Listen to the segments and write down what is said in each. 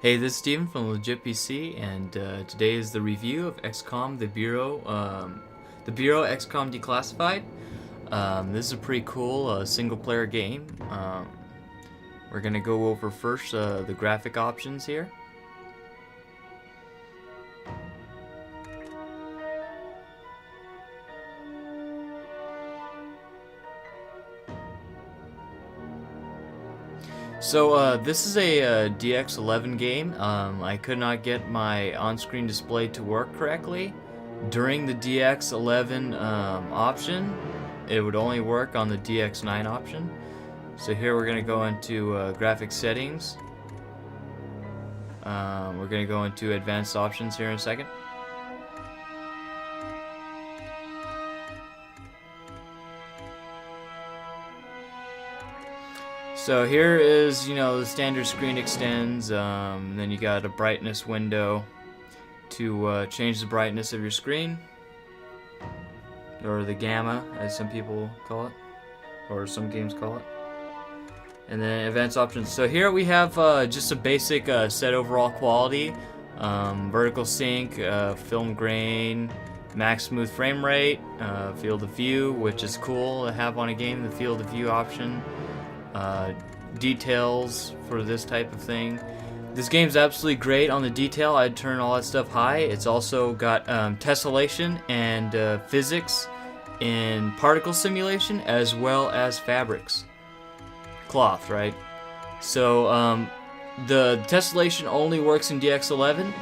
Hey, this is Steven from Legit PC, and today is the review of Xcom, the Bureau Xcom Declassified. This is a pretty cool single-player game. We're gonna go over first the graphic options here. So this is a DX11 game. I could not get my on-screen display to work correctly. During the DX11 option, it would only work on the DX9 option. So here we're going to go into graphic settings. We're going to go into advanced options here in a second. So here is, the standard screen extends, and then you got a brightness window to change the brightness of your screen, or the gamma, as some people call it, or some games call it. And then advanced options. So here we have just a basic set overall quality, vertical sync, film grain, max smooth frame rate, field of view, which is cool to have on a game, the field of view option. Details for this type of thing. This game's absolutely great on the detail. I'd turn all that stuff high. It's also got tessellation and physics in particle simulation, as well as fabrics. Cloth, right? So the tessellation only works in DX11,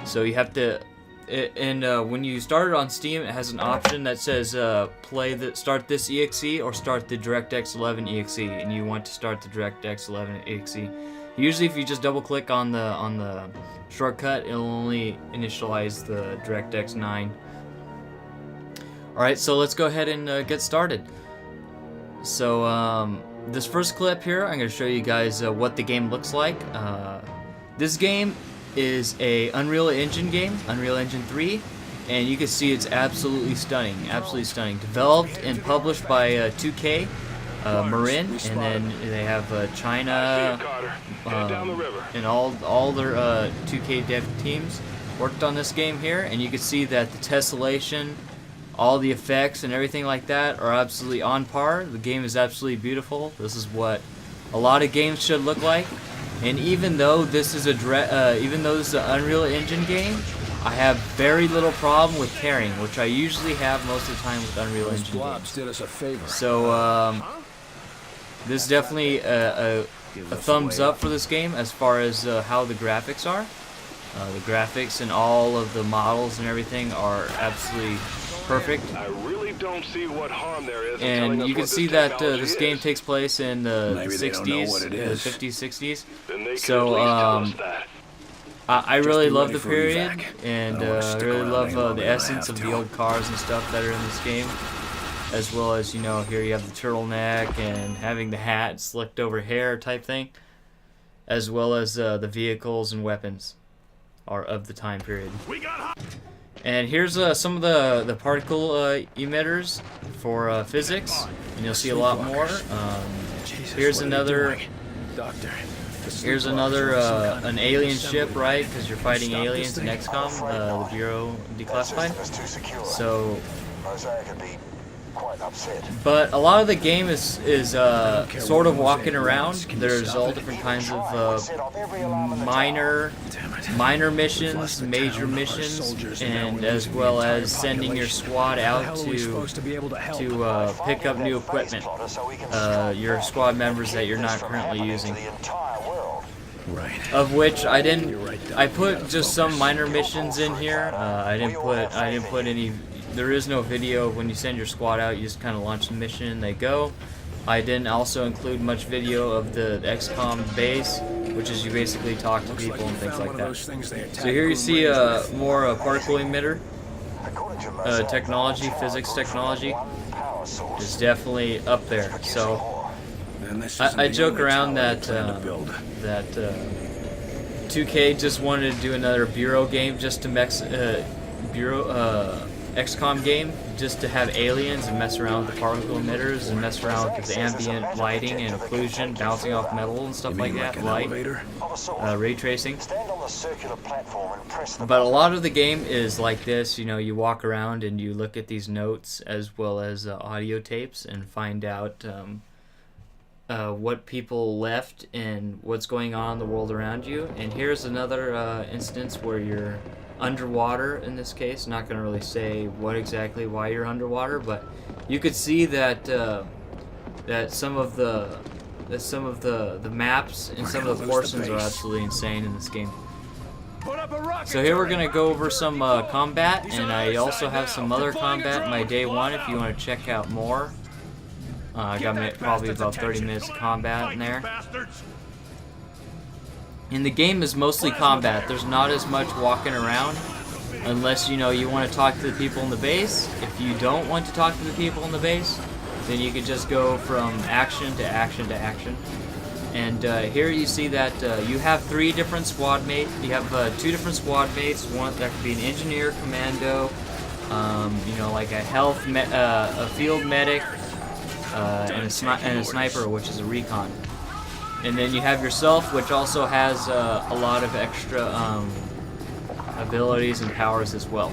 so you have to when you start it on Steam, it has an option that says start this exe or start the DirectX 11 exe, and you want to start the DirectX 11 exe. Usually, if you just double click on the shortcut, it'll only initialize the DirectX 9. All right, so let's go ahead and get started. So this first clip here, I'm going to show you guys what the game looks like. This game is a Unreal Engine game, Unreal Engine 3, and you can see it's absolutely stunning, Developed and published by 2K, Marin, and then they have China, and all their 2K dev teams worked on this game here, and you can see that the tessellation, all the effects and everything like that are absolutely on par. The game is absolutely beautiful. This is what a lot of games should look like. And even though this is an Unreal Engine game, I have very little problem with tearing, which I usually have most of the time with Unreal Engine games. Did us a favor. So this is definitely a thumbs up for this game as far as how the graphics are. The graphics and all of the models and everything are absolutely perfect. I really don't see what harm there is. And you can see that this game takes place in the 60s, the 50s, 60s. So I really love the period, and I really love the essence of the old cars and stuff that are in this game, as well as, here you have the turtleneck and having the hat, slicked over hair type thing, as well as the vehicles and weapons are of the time period. And here's some of the particle emitters for physics, and you'll see a lot more. Here's another an alien ship, right? Because you're fighting aliens in Xcom, the Bureau Declassified. So, but a lot of the game is sort of walking around. There's all different kinds of minor missions, major missions, and as well as sending your squad out to pick up new equipment. Your squad members that you're not currently using. Right. Of which I put just some minor missions in here. I didn't put any. There is no video of when you send your squad out. You just kind of launch the mission and they go. I didn't also include much video of the XCOM base, which is you basically talk to people and things like that. So here you see more particle emitter technology, physics technology is definitely up there. So I joke around that 2K just wanted to do another Bureau game just to XCOM game just to have aliens and mess around with the particle emitters and mess around with the ambient lighting and occlusion, bouncing off metal and stuff like that, light, ray tracing. circular platform and press the But a lot of the game is like this, you know, you walk around and you look at these notes as well as audio tapes and find out what people left and what's going on in the world around you. And here's another instance where you're underwater in this case. Not going to really say what exactly why you're underwater, but you could see that that some of the maps and some of the portions are absolutely insane in this game. So here we're going to go over some combat, and I also have some other combat in my day one if you want to check out more. I got probably about 30 minutes of combat in there. And the game is mostly combat. There's not as much walking around unless, you know, you want to talk to the people in the base. If you don't want to talk to the people in the base, then you can just go from action to action to action. And here you see that you have 3 different squad mates. You have 2 different squad mates. One that could be an engineer, commando, you know, like a field medic, and a sniper, which is a recon. And then you have yourself, which also has a lot of extra abilities and powers as well.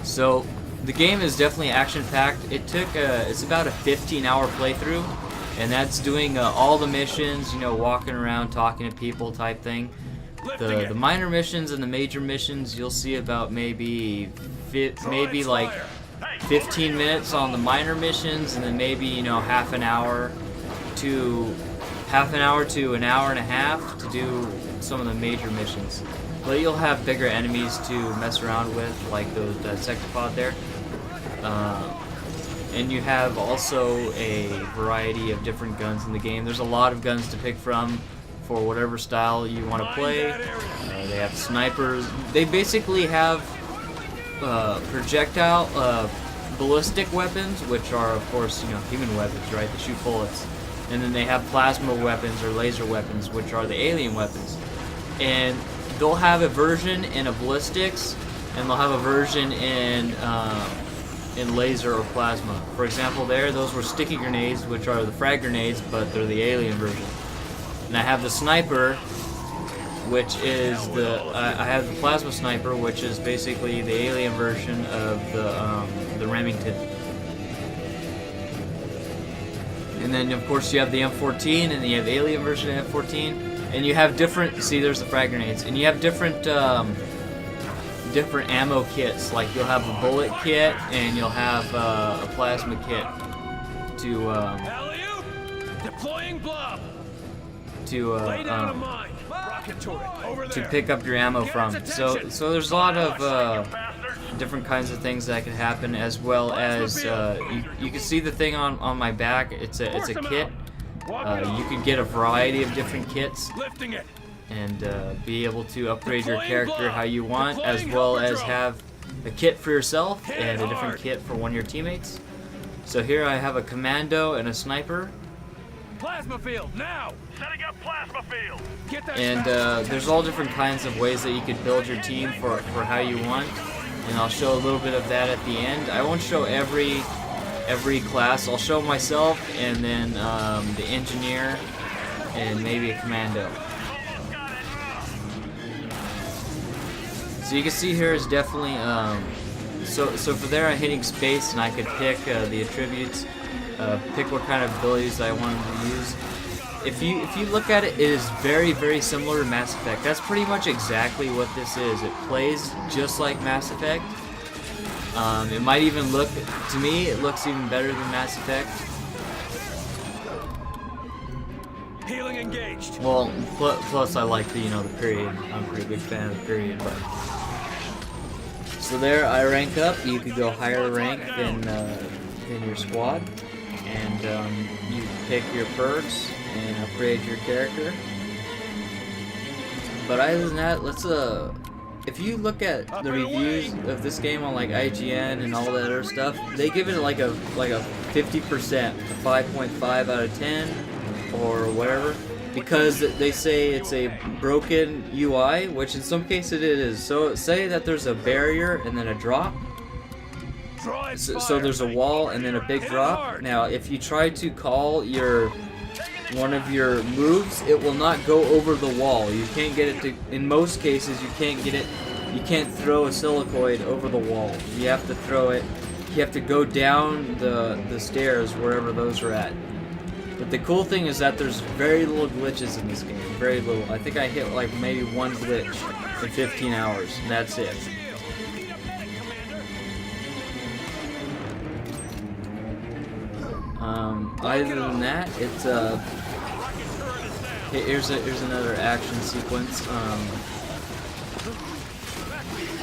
So the game is definitely action-packed. It's about a 15-hour playthrough, and that's doing all the missions, you know, walking around, talking to people type thing. The minor missions and the major missions, you'll see about maybe like 15 minutes on the minor missions, and then maybe, you know, half an hour to an hour and a half to do some of the major missions. But you'll have bigger enemies to mess around with, like that sectopod there. And you have also a variety of different guns in the game. There's a lot of guns to pick from for whatever style you want to play. They have snipers. They basically have projectile ballistic weapons, which are, of course, you know, human weapons, right? They shoot bullets. And then they have plasma weapons or laser weapons, which are the alien weapons. And they'll have a version in a ballistics, and they'll have a version in laser or plasma. For example, those were sticky grenades, which are the frag grenades, but they're the alien version. And I have the sniper, which is I have the plasma sniper, which is basically the alien version of the Remington. And then, of course, you have the M14, and then you have the alien version of M14, and you have different. See, there's the frag grenades, and you have different different ammo kits. Like you'll have a bullet kit, and you'll have a plasma kit to pick up your ammo from. So there's a lot of different kinds of things that can happen, as well as you can see the thing on my back. It's a kit. You can get a variety of different kits and be able to upgrade your character how you want, as well as have a kit for yourself and a different kit for one of your teammates. So here I have a commando and a sniper. Plasma field now. Setting up plasma field. And there's all different kinds of ways that you could build your team for how you want. And I'll show a little bit of that at the end. I won't show every class. I'll show myself, and then the engineer, and maybe a commando. So you can see here is definitely so for there I'm hitting space, and I could pick the attributes, pick what kind of abilities I wanted to use. If you look at it, it is very, very similar to Mass Effect. That's pretty much exactly what this is. It plays just like Mass Effect. It might even look, to me, it looks even better than Mass Effect. Healing engaged. Well, plus I like the period. I'm a pretty big fan of the period, but. So there, I rank up. You could go higher rank than your squad, and you pick your perks and upgrade your character. But other than that, let's if you look at the reviews of this game on like IGN and all that other stuff, they give it like a 50%, a 5.5 out of 10 or whatever, because they say it's a broken UI, which in some cases it is. So say that there's a barrier and then a drop. So there's a wall and then a big drop. Now if you try to call your one of your moves, it will not go over the wall. You can't get it to, in most cases, you can't get it, you can't throw a silicoid over the wall. You have to throw it, you have to go down the stairs wherever those are at. But the cool thing is that there's very little glitches in this game, very little. I think I hit like maybe one glitch in 15 hours, and that's it. Other than that, it's here's another action sequence.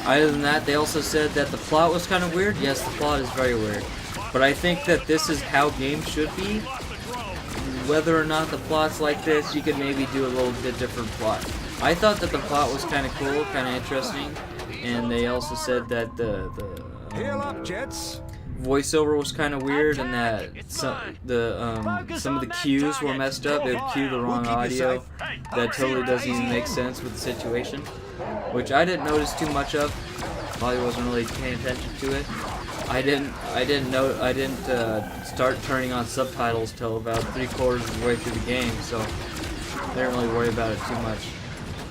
Other than that, they also said that the plot was kind of weird. Yes, the plot is very weird, but I think that this is how games should be. Whether or not the plot's like this, you could maybe do a little bit different plot. I thought that the plot was kind of cool, kind of interesting, and they also said that the Heal up, Jets. voiceover was kind of weird, and that some of the cues were messed up. It would cue the wrong audio. That totally doesn't even make sense with the situation, which I didn't notice too much of. Probably wasn't really paying attention to it. I didn't start turning on subtitles till about 3/4 of the way through the game, so I didn't really worry about it too much.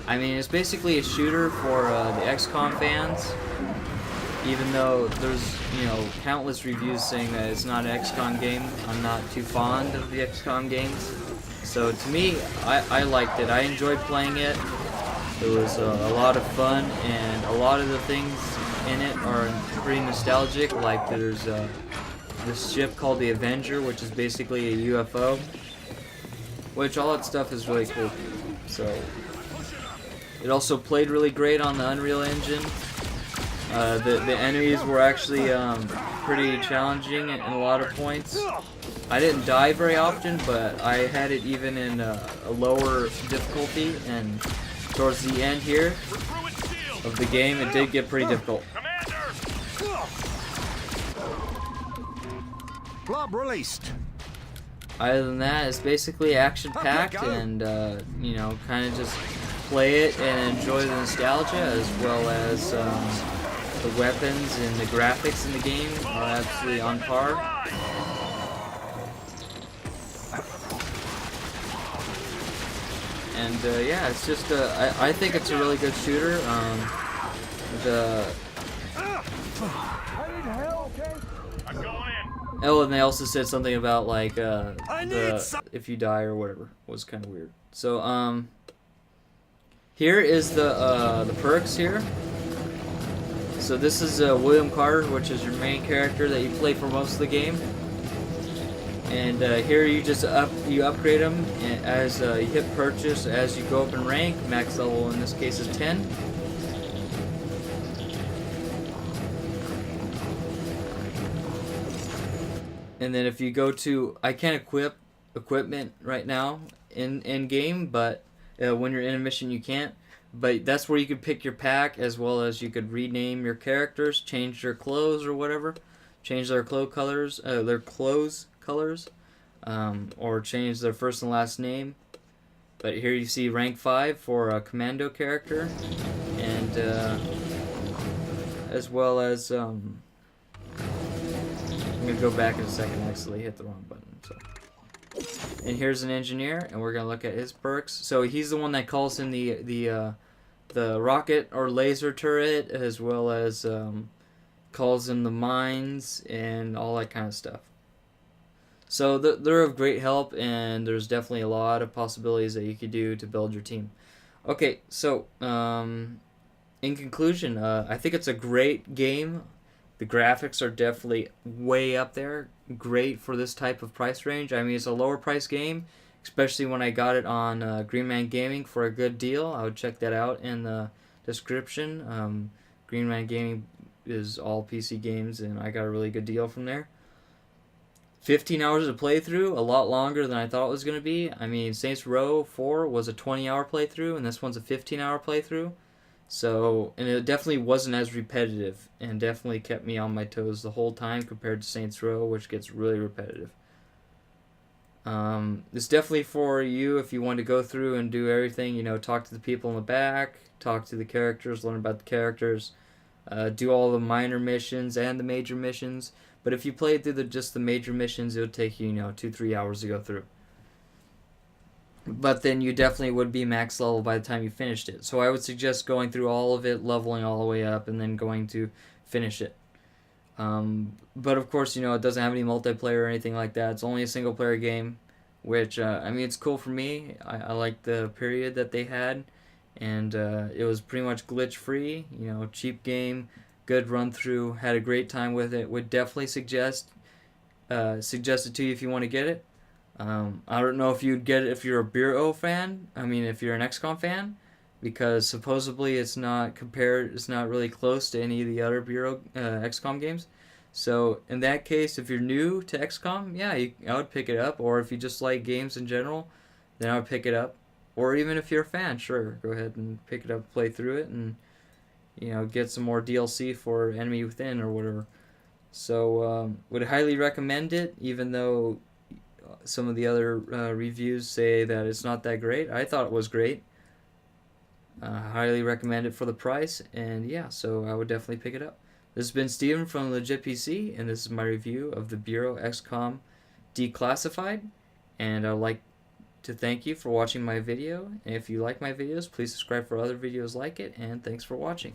I mean, it's basically a shooter for the Xcom fans. Even though there's, you know, countless reviews saying that it's not an XCOM game, I'm not too fond of the XCOM games. So to me, I liked it. I enjoyed playing it. It was a lot of fun, and a lot of the things in it are pretty nostalgic. Like there's this ship called the Avenger, which is basically a UFO. Which all that stuff is really cool. So it also played really great on the Unreal Engine. The enemies were actually pretty challenging in a lot of points. I didn't die very often, but I had it even in a lower difficulty, and towards the end here of the game, it did get pretty difficult. Blob released. Other than that, it's basically action-packed, and you know, kind of just play it and enjoy the nostalgia, as well as the weapons and the graphics in the game are absolutely on par. And yeah, it's just I think it's a really good shooter. Oh, and they also said something about like if you die or whatever was kind of weird. So here is the perks here. So this is William Carter, which is your main character that you play for most of the game. And here you just upgrade them as you hit purchase as you go up in rank. Max level in this case is 10. And then if you go to, I can't equip equipment right now in game, but when you're in a mission you can't. But that's where you could pick your pack, as well as you could rename your characters, change their clothes or whatever, change their clothes colors, or change their first and last name. But here you see rank 5 for a commando character, and as well as I'm gonna go back in a second. I actually hit the wrong button. So. And here's an engineer, and we're gonna look at his perks. So he's the one that calls in the rocket or laser turret, as well as calls in the mines and all that kind of stuff. So they're of great help, and there's definitely a lot of possibilities that you could do to build your team. Okay, so in conclusion, I think it's a great game. The graphics are definitely way up there. Great for this type of price range. I mean, it's a lower price game, especially when I got it on Green Man Gaming for a good deal. I would check that out in the description. Green Man Gaming is all PC games, and I got a really good deal from there. 15 hours of playthrough, a lot longer than I thought it was going to be. I mean, Saints Row 4 was a 20-hour playthrough, and this one's a 15-hour playthrough. So, and it definitely wasn't as repetitive, and definitely kept me on my toes the whole time compared to Saints Row, which gets really repetitive. It's definitely for you if you want to go through and do everything, you know, talk to the people in the back, talk to the characters, learn about the characters, do all the minor missions and the major missions. But if you play through just the major missions, it would take you, 2-3 hours to go through. but then you definitely would be max level by the time you finished it. So I would suggest going through all of it, leveling all the way up, and then going to finish it. But of course, it doesn't have any multiplayer or anything like that. It's only a single player game, which, I mean, it's cool for me. I like the period that they had, and it was pretty much glitch free, cheap game, good run through, had a great time with it. Would definitely suggest it to you if you want to get it. I don't know if you'd get it if you're a Bureau fan. I mean, if you're an XCOM fan, because supposedly it's not really close to any of the other Bureau XCOM games. So in that case, if you're new to XCOM, yeah, I would pick it up. Or if you just like games in general, then I would pick it up. Or even if you're a fan, sure, go ahead and pick it up, play through it, and get some more DLC for Enemy Within or whatever. So would highly recommend it, even though some of the other reviews say that it's not that great. I thought it was great. Highly recommend it for the price, and yeah, so I would definitely pick it up. This has been Steven from Legit PC, and this is my review of the Bureau XCOM Declassified, and I'd like to thank you for watching my video, and if you like my videos, please subscribe for other videos like it, and thanks for watching.